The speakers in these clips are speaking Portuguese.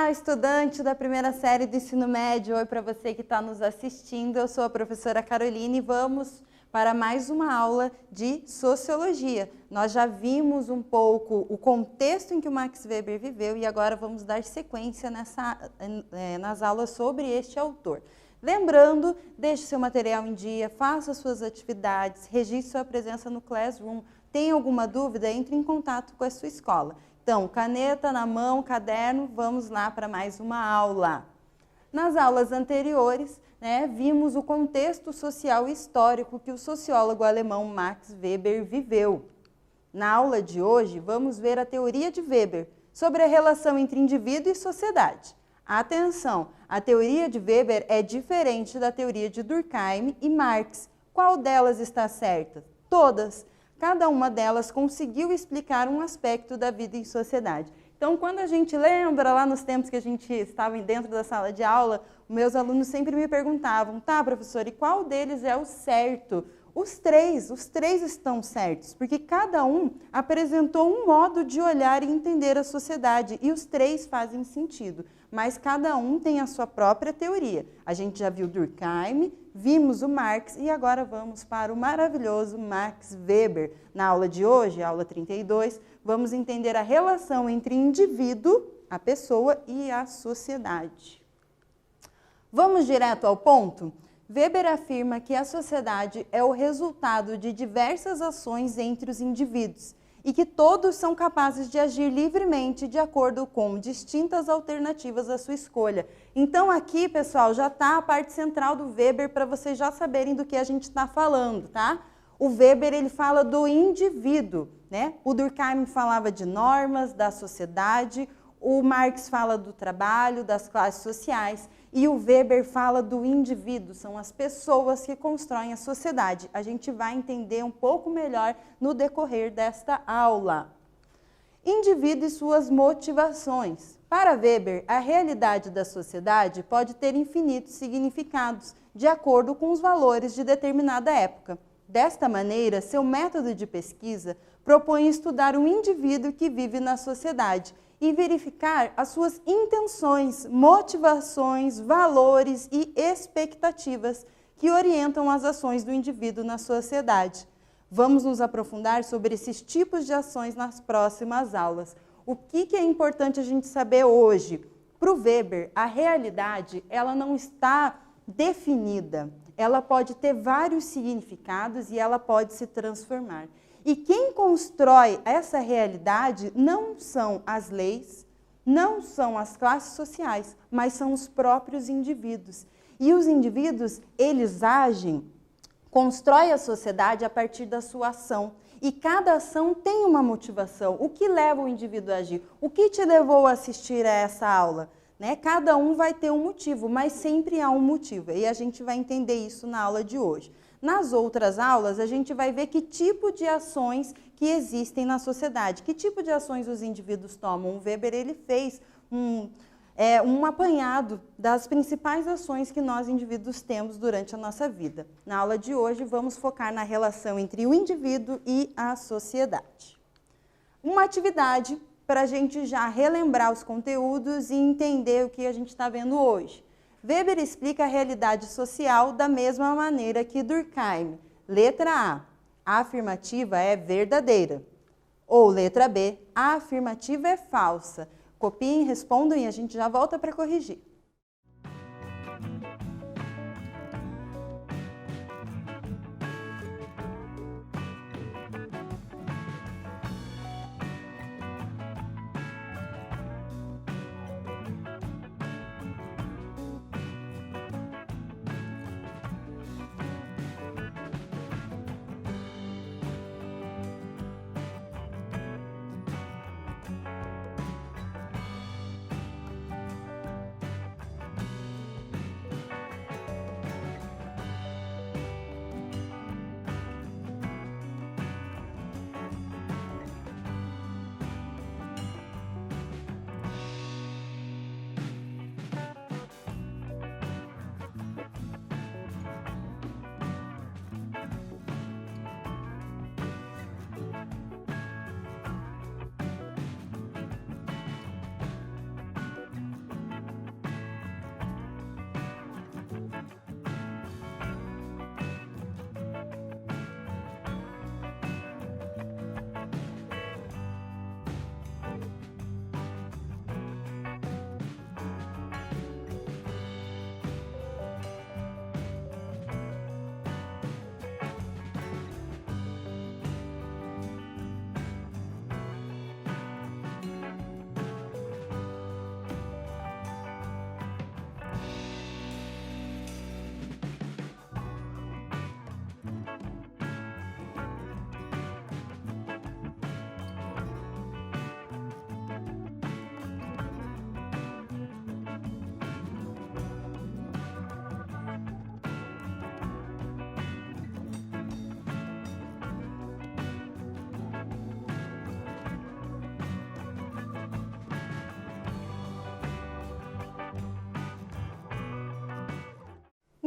Olá, estudante da primeira série do ensino médio. Oi para você que está nos assistindo. Eu sou a professora Caroline e vamos para mais uma aula de Sociologia. Nós já vimos um pouco o contexto em que o Max Weber viveu e agora vamos dar sequência nas aulas sobre este autor. Lembrando, deixe seu material em dia, faça suas atividades, registre sua presença no Classroom. Tem alguma dúvida? Entre em contato com a sua escola. Então, caneta na mão, caderno, vamos lá para mais uma aula. Nas aulas anteriores, vimos o contexto social e histórico que o sociólogo alemão Max Weber viveu. Na aula de hoje, vamos ver a teoria de Weber sobre a relação entre indivíduo e sociedade. Atenção, a teoria de Weber é diferente da teoria de Durkheim e Marx. Qual delas está certa? Todas. Cada uma delas conseguiu explicar um aspecto da vida em sociedade. Então, quando a gente lembra lá nos tempos que a gente estava dentro da sala de aula, meus alunos sempre me perguntavam, tá, professor, e qual deles é o certo? Os três estão certos, porque cada um apresentou um modo de olhar e entender a sociedade, e os três fazem sentido, mas cada um tem a sua própria teoria. A gente já viu Durkheim, vimos o Marx e agora vamos para o maravilhoso Max Weber. Na aula de hoje, aula 32, vamos entender a relação entre indivíduo, a pessoa e a sociedade. Vamos direto ao ponto? Weber afirma que a sociedade é o resultado de diversas ações entre os indivíduos e que todos são capazes de agir livremente de acordo com distintas alternativas à sua escolha. Então aqui, pessoal, já está a parte central do Weber para vocês já saberem do que a gente está falando, tá? O Weber, ele fala do indivíduo, né? O Durkheim falava de normas, da sociedade, o Marx fala do trabalho, das classes sociais, e o Weber fala do indivíduo, são as pessoas que constroem a sociedade. A gente vai entender um pouco melhor no decorrer desta aula. Indivíduo e suas motivações. Para Weber, a realidade da sociedade pode ter infinitos significados, de acordo com os valores de determinada época. Desta maneira, seu método de pesquisa propõe estudar um indivíduo que vive na sociedade e verificar as suas intenções, motivações, valores e expectativas que orientam as ações do indivíduo na sociedade. Vamos nos aprofundar sobre esses tipos de ações nas próximas aulas. O que é importante a gente saber hoje? Para o Weber, a realidade ela não está definida. Ela pode ter vários significados e ela pode se transformar. E quem constrói essa realidade não são as leis, não são as classes sociais, mas são os próprios indivíduos. E os indivíduos, eles agem, constroem a sociedade a partir da sua ação. E cada ação tem uma motivação. O que leva o indivíduo a agir? O que te levou a assistir a essa aula? Cada um vai ter um motivo, mas sempre há um motivo. E a gente vai entender isso na aula de hoje. Nas outras aulas, a gente vai ver que tipo de ações que existem na sociedade, que tipo de ações os indivíduos tomam. O Weber ele fez um apanhado das principais ações que nós indivíduos temos durante a nossa vida. Na aula de hoje, vamos focar na relação entre o indivíduo e a sociedade. Uma atividade para a gente já relembrar os conteúdos e entender o que a gente está vendo hoje. Weber explica a realidade social da mesma maneira que Durkheim. Letra A, a afirmativa é verdadeira. Ou letra B, a afirmativa é falsa. Copiem, respondam e a gente já volta para corrigir.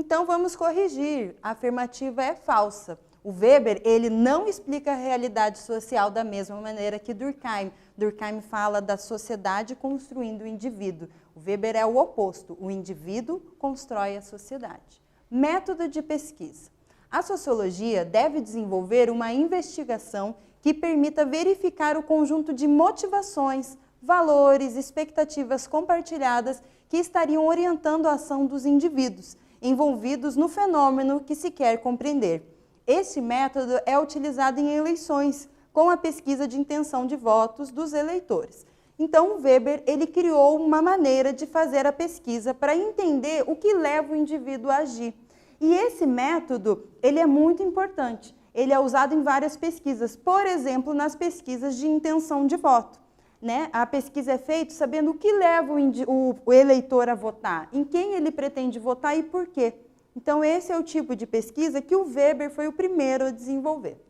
Então vamos corrigir, a afirmativa é falsa. O Weber, ele não explica a realidade social da mesma maneira que Durkheim. Durkheim fala da sociedade construindo o indivíduo. O Weber é o oposto, o indivíduo constrói a sociedade. Método de pesquisa. A sociologia deve desenvolver uma investigação que permita verificar o conjunto de motivações, valores, expectativas compartilhadas que estariam orientando a ação dos indivíduos envolvidos no fenômeno que se quer compreender. Este método é utilizado em eleições, com a pesquisa de intenção de votos dos eleitores. Então, o Weber, ele criou uma maneira de fazer a pesquisa para entender o que leva o indivíduo a agir. E esse método, ele é muito importante. Ele é usado em várias pesquisas, por exemplo, nas pesquisas de intenção de voto. Né? A pesquisa é feita sabendo o que leva o eleitor a votar, em quem ele pretende votar e por quê. Então, esse é o tipo de pesquisa que o Weber foi o primeiro a desenvolver.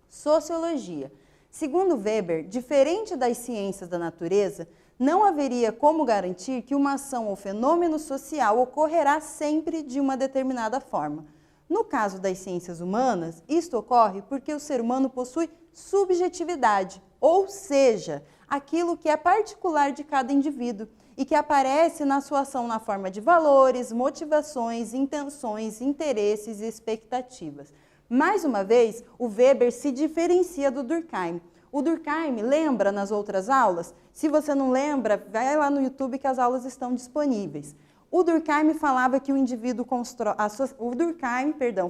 Sociologia. Segundo Weber, diferente das ciências da natureza, não haveria como garantir que uma ação ou fenômeno social ocorrerá sempre de uma determinada forma. No caso das ciências humanas, isto ocorre porque o ser humano possui subjetividade, ou seja, aquilo que é particular de cada indivíduo e que aparece na sua ação na forma de valores, motivações, intenções, interesses e expectativas. Mais uma vez, o Weber se diferencia do Durkheim. O Durkheim, lembra nas outras aulas? Se você não lembra, vai lá no YouTube que as aulas estão disponíveis. O Durkheim falava que o indivíduo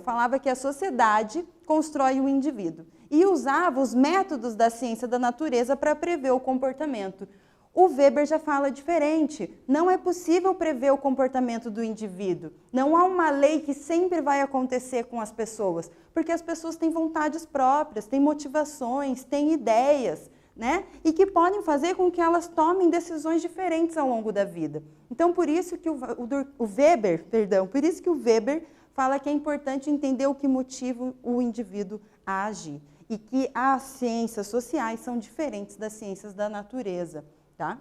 falava que a sociedade constrói o indivíduo e usava os métodos da ciência da natureza para prever o comportamento. O Weber já fala diferente. Não é possível prever o comportamento do indivíduo. Não há uma lei que sempre vai acontecer com as pessoas, porque as pessoas têm vontades próprias, têm motivações, têm ideias, né? E que podem fazer com que elas tomem decisões diferentes ao longo da vida. Então, por isso que o Weber fala que é importante entender o que motiva o indivíduo a agir e que as ciências sociais são diferentes das ciências da natureza. Tá?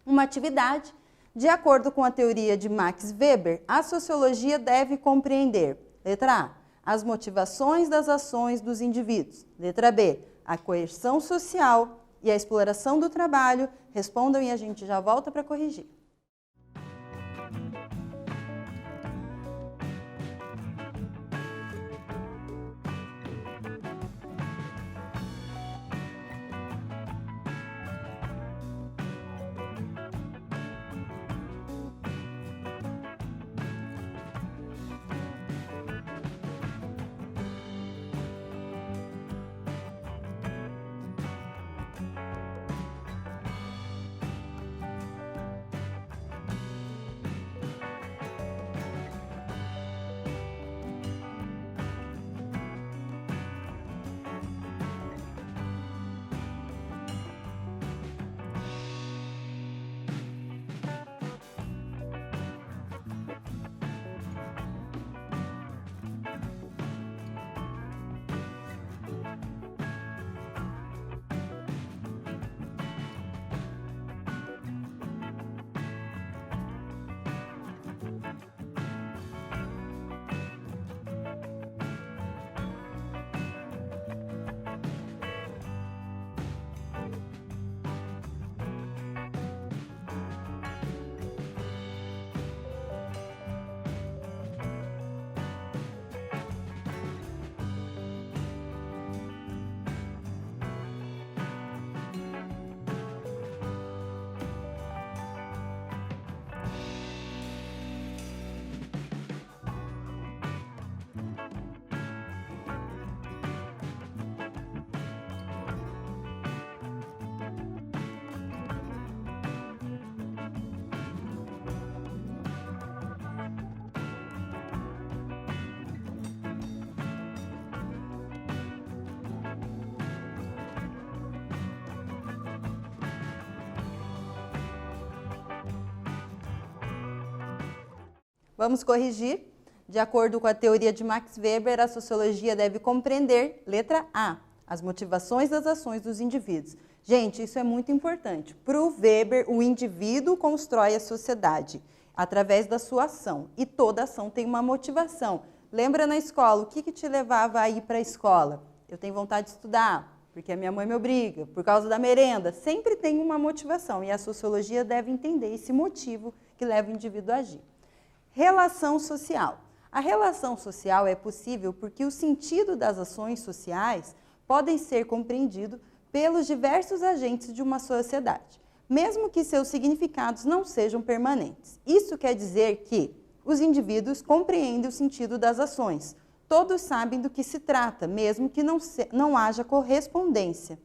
Uma atividade, de acordo com a teoria de Max Weber, a sociologia deve compreender, letra A, as motivações das ações dos indivíduos, letra B, a coerção social e a exploração do trabalho. Respondam e a gente já volta para corrigir. Vamos corrigir. De acordo com a teoria de Max Weber, a sociologia deve compreender, letra A, as motivações das ações dos indivíduos. Gente, isso é muito importante. Para o Weber, o indivíduo constrói a sociedade. através da sua ação. E toda ação tem uma motivação. Lembra na escola, o que te levava a ir para a escola? Eu tenho vontade de estudar, porque a minha mãe me obriga, por causa da merenda. Sempre tem uma motivação e a sociologia deve entender esse motivo que leva o indivíduo a agir. Relação social. A relação social é possível porque o sentido das ações sociais podem ser compreendido pelos diversos agentes de uma sociedade, mesmo que seus significados não sejam permanentes. Isso quer dizer que os indivíduos compreendem o sentido das ações. Todos sabem do que se trata, mesmo que não haja correspondência.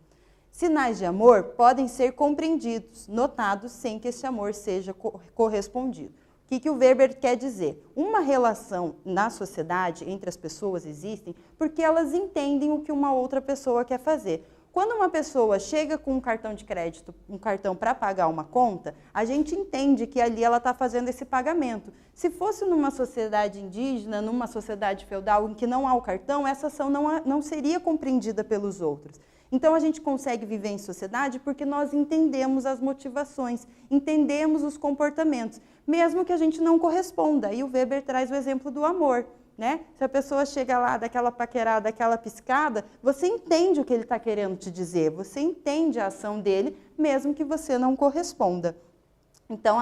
Sinais de amor podem ser compreendidos, notados, sem que esse amor seja correspondido. O que o Weber quer dizer? Uma relação na sociedade, entre as pessoas, existem porque elas entendem o que uma outra pessoa quer fazer. Quando uma pessoa chega com um cartão de crédito, um cartão para pagar uma conta, a gente entende que ali ela está fazendo esse pagamento. Se fosse numa sociedade indígena, numa sociedade feudal em que não há o cartão, essa ação não seria compreendida pelos outros. Então, a gente consegue viver em sociedade porque nós entendemos as motivações, entendemos os comportamentos, mesmo que a gente não corresponda. E o Weber traz o exemplo do amor, né? Se a pessoa chega lá, daquela paquerada, daquela piscada, você entende o que ele está querendo te dizer, você entende a ação dele, mesmo que você não corresponda. Então,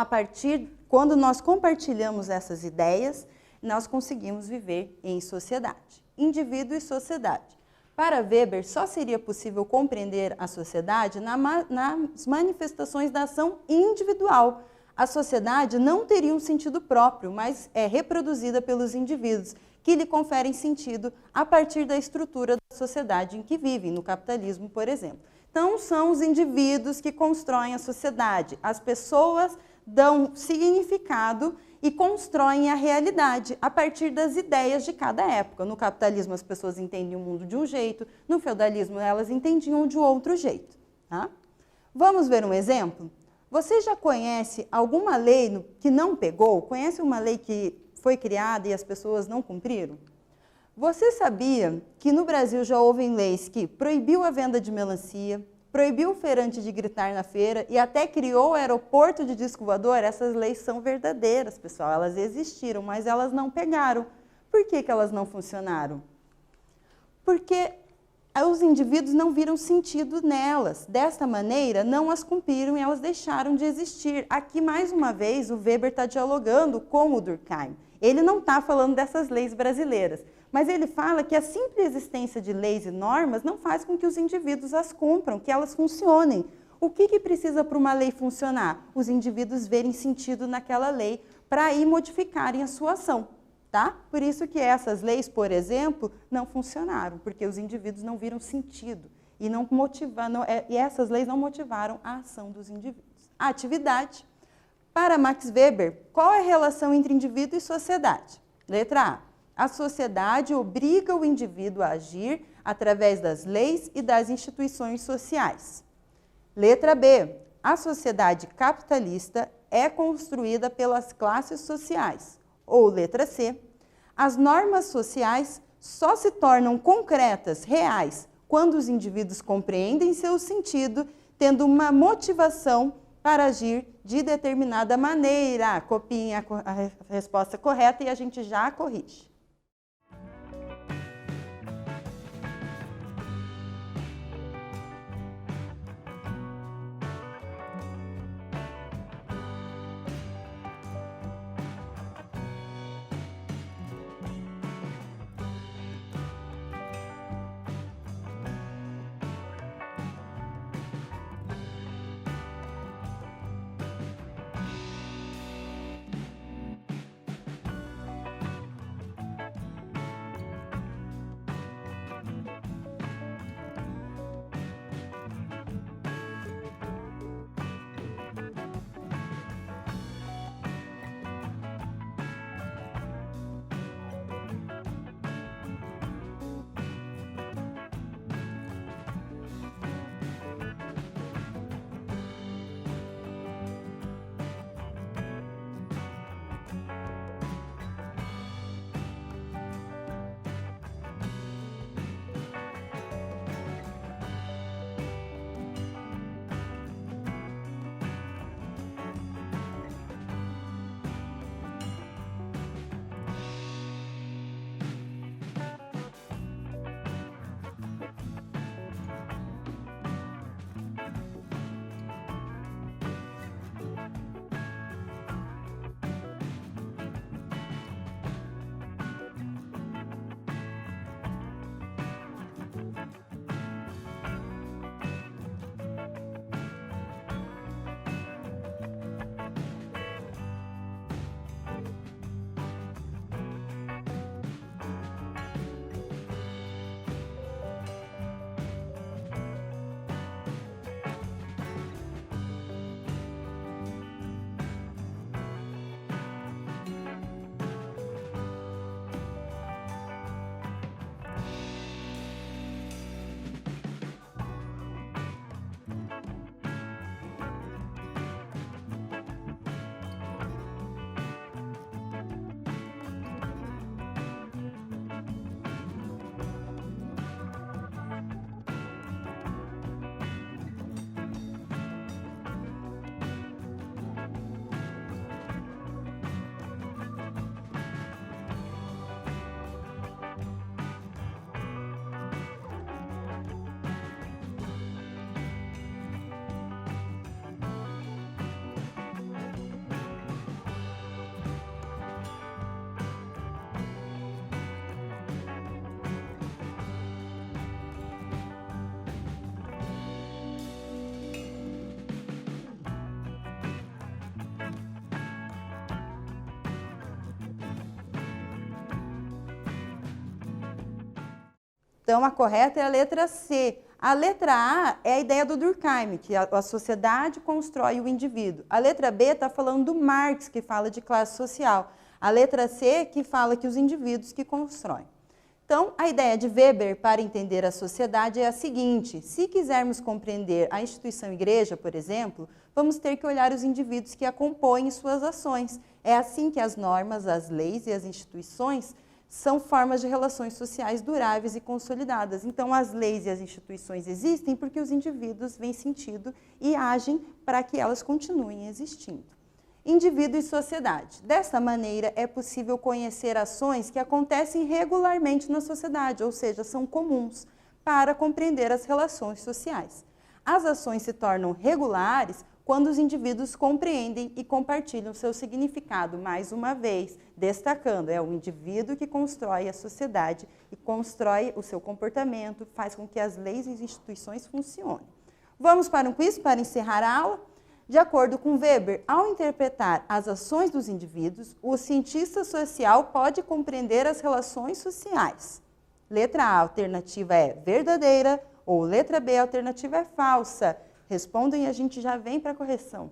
quando nós compartilhamos essas ideias, nós conseguimos viver em sociedade. Indivíduo e sociedade. Para Weber, só seria possível compreender a sociedade nas manifestações da ação individual. A sociedade não teria um sentido próprio, mas é reproduzida pelos indivíduos, que lhe conferem sentido a partir da estrutura da sociedade em que vivem, no capitalismo, por exemplo. Então, são os indivíduos que constroem a sociedade. As pessoas dão significado e constroem a realidade a partir das ideias de cada época. No capitalismo, as pessoas entendem o mundo de um jeito, no feudalismo, elas entendiam de outro jeito. Tá? Vamos ver um exemplo? Você já conhece alguma lei que não pegou? Conhece uma lei que foi criada e as pessoas não cumpriram? Você sabia que no Brasil já houve leis que proibiu a venda de melancia, proibiu o feirante de gritar na feira e até criou o aeroporto de disco voador? Essas leis são verdadeiras, pessoal. Elas existiram, mas elas não pegaram. Por que elas não funcionaram? Porque os indivíduos não viram sentido nelas. Desta maneira, não as cumpriram e elas deixaram de existir. Aqui, mais uma vez, o Weber está dialogando com o Durkheim. Ele não está falando dessas leis brasileiras, mas ele fala que a simples existência de leis e normas não faz com que os indivíduos as cumpram, que elas funcionem. O que precisa para uma lei funcionar? Os indivíduos verem sentido naquela lei para aí modificarem a sua ação. Tá? Por isso que essas leis, por exemplo, não funcionaram, porque os indivíduos não viram sentido e essas leis não motivaram a ação dos indivíduos. A atividade. Para Max Weber, qual é a relação entre indivíduo e sociedade? Letra A. A sociedade obriga o indivíduo a agir através das leis e das instituições sociais. Letra B. A sociedade capitalista é construída pelas classes sociais. Ou letra C, as normas sociais só se tornam concretas, reais, quando os indivíduos compreendem seu sentido, tendo uma motivação para agir de determinada maneira. Copiem a resposta correta e a gente já corrige. Então, a correta é a letra C. A letra A é a ideia do Durkheim, que a sociedade constrói o indivíduo. A letra B está falando do Marx, que fala de classe social. A letra C, que fala que os indivíduos que constroem. Então, a ideia de Weber para entender a sociedade é a seguinte: se quisermos compreender a instituição igreja, por exemplo, vamos ter que olhar os indivíduos que a compõem e suas ações. É assim que as normas, as leis e as instituições são formas de relações sociais duráveis e consolidadas. Então, as leis e as instituições existem porque os indivíduos veem sentido e agem para que elas continuem existindo. Indivíduo e sociedade. Dessa maneira, é possível conhecer ações que acontecem regularmente na sociedade, ou seja, são comuns, para compreender as relações sociais. As ações se tornam regulares quando os indivíduos compreendem e compartilham seu significado, mais uma vez, destacando, é o indivíduo que constrói a sociedade e constrói o seu comportamento, faz com que as leis e as instituições funcionem. Vamos para um quiz para encerrar a aula? De acordo com Weber, ao interpretar as ações dos indivíduos, o cientista social pode compreender as relações sociais. Letra A, a alternativa é verdadeira, ou letra B, a alternativa é falsa. Respondam e a gente já vem para a correção.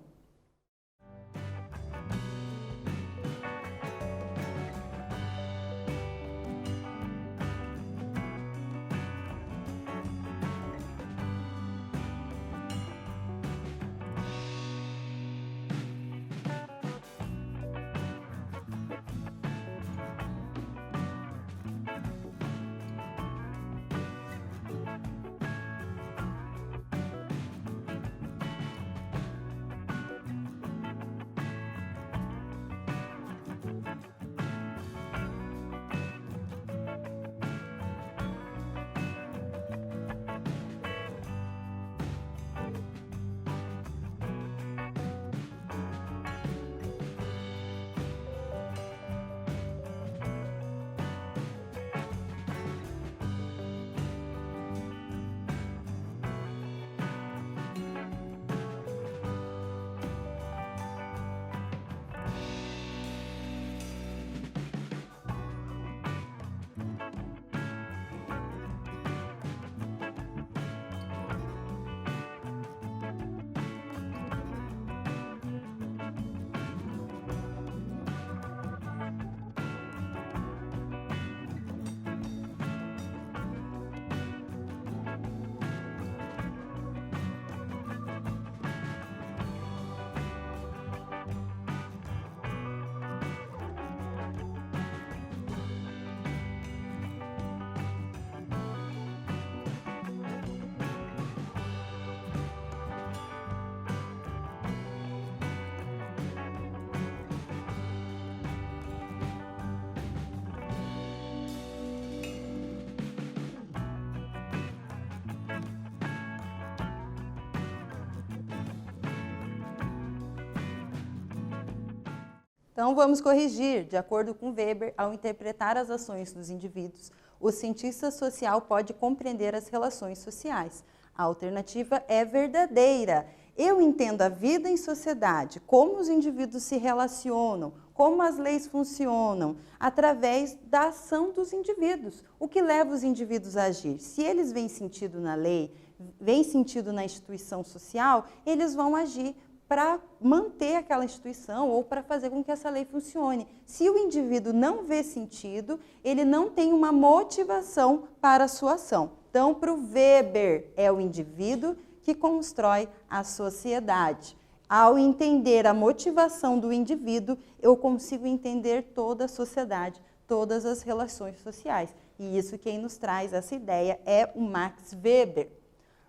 Então, vamos corrigir. De acordo com Weber, ao interpretar as ações dos indivíduos, o cientista social pode compreender as relações sociais. A alternativa é verdadeira. Eu entendo a vida em sociedade, como os indivíduos se relacionam, como as leis funcionam, através da ação dos indivíduos. O que leva os indivíduos a agir? Se eles veem sentido na lei, veem sentido na instituição social, eles vão agir para manter aquela instituição ou para fazer com que essa lei funcione. Se o indivíduo não vê sentido, ele não tem uma motivação para a sua ação. Então, para o Weber, é o indivíduo que constrói a sociedade. Ao entender a motivação do indivíduo, eu consigo entender toda a sociedade, todas as relações sociais. E isso quem nos traz essa ideia é o Max Weber.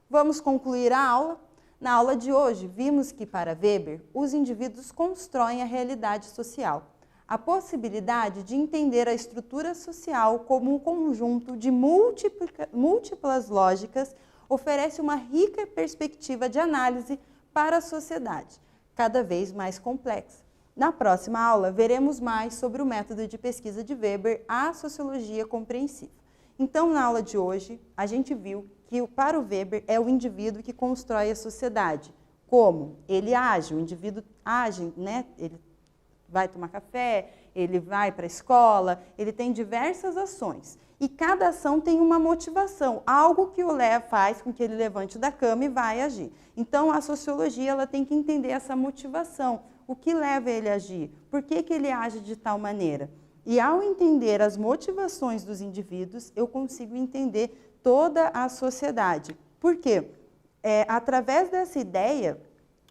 Vamos concluir a aula. Na aula de hoje, vimos que, para Weber, os indivíduos constroem a realidade social. A possibilidade de entender a estrutura social como um conjunto de múltiplas lógicas oferece uma rica perspectiva de análise para a sociedade, cada vez mais complexa. Na próxima aula, veremos mais sobre o método de pesquisa de Weber, a sociologia compreensiva. Então, na aula de hoje, a gente viu que para o Weber é o indivíduo que constrói a sociedade. Como? Ele age, o indivíduo age, né? Ele vai tomar café, ele vai para a escola, ele tem diversas ações. E cada ação tem uma motivação, algo que o faz com que ele levante da cama e vai agir. Então, a sociologia ela tem que entender essa motivação, o que leva ele a agir, por que ele age de tal maneira. E ao entender as motivações dos indivíduos, eu consigo entender toda a sociedade. Por quê? Através dessa ideia,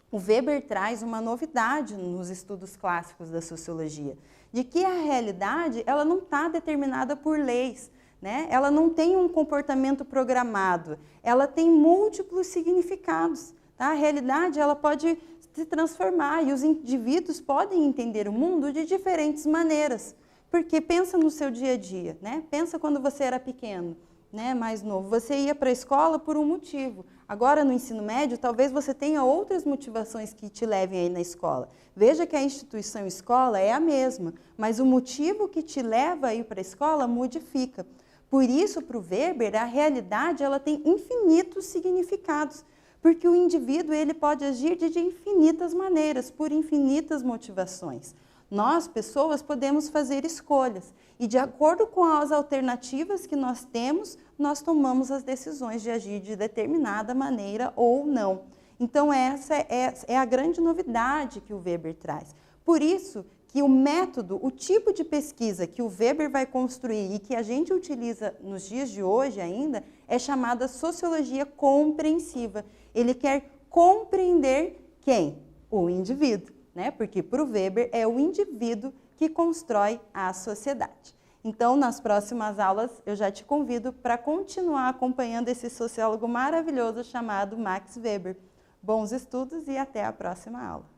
o Weber traz uma novidade nos estudos clássicos da sociologia, de que a realidade ela não está determinada por leis, né? Ela não tem um comportamento programado, ela tem múltiplos significados. Tá? A realidade ela pode se transformar e os indivíduos podem entender o mundo de diferentes maneiras. Porque pensa no seu dia a dia, né? Pensa quando você era pequeno, né? Mais novo. Você ia para a escola por um motivo. Agora, no ensino médio, talvez você tenha outras motivações que te levem aí na escola. Veja que a instituição escola é a mesma, mas o motivo que te leva a ir para a escola modifica. Por isso, para o Weber, a realidade ela tem infinitos significados, porque o indivíduo ele pode agir de infinitas maneiras, por infinitas motivações. Nós, pessoas, podemos fazer escolhas e, de acordo com as alternativas que nós temos, nós tomamos as decisões de agir de determinada maneira ou não. Então, essa é a grande novidade que o Weber traz. Por isso que o método, o tipo de pesquisa que o Weber vai construir e que a gente utiliza nos dias de hoje ainda, é chamada sociologia compreensiva. Ele quer compreender quem? O indivíduo. Né? Porque para o Weber é o indivíduo que constrói a sociedade. Então, nas próximas aulas, eu já te convido para continuar acompanhando esse sociólogo maravilhoso chamado Max Weber. Bons estudos e até a próxima aula.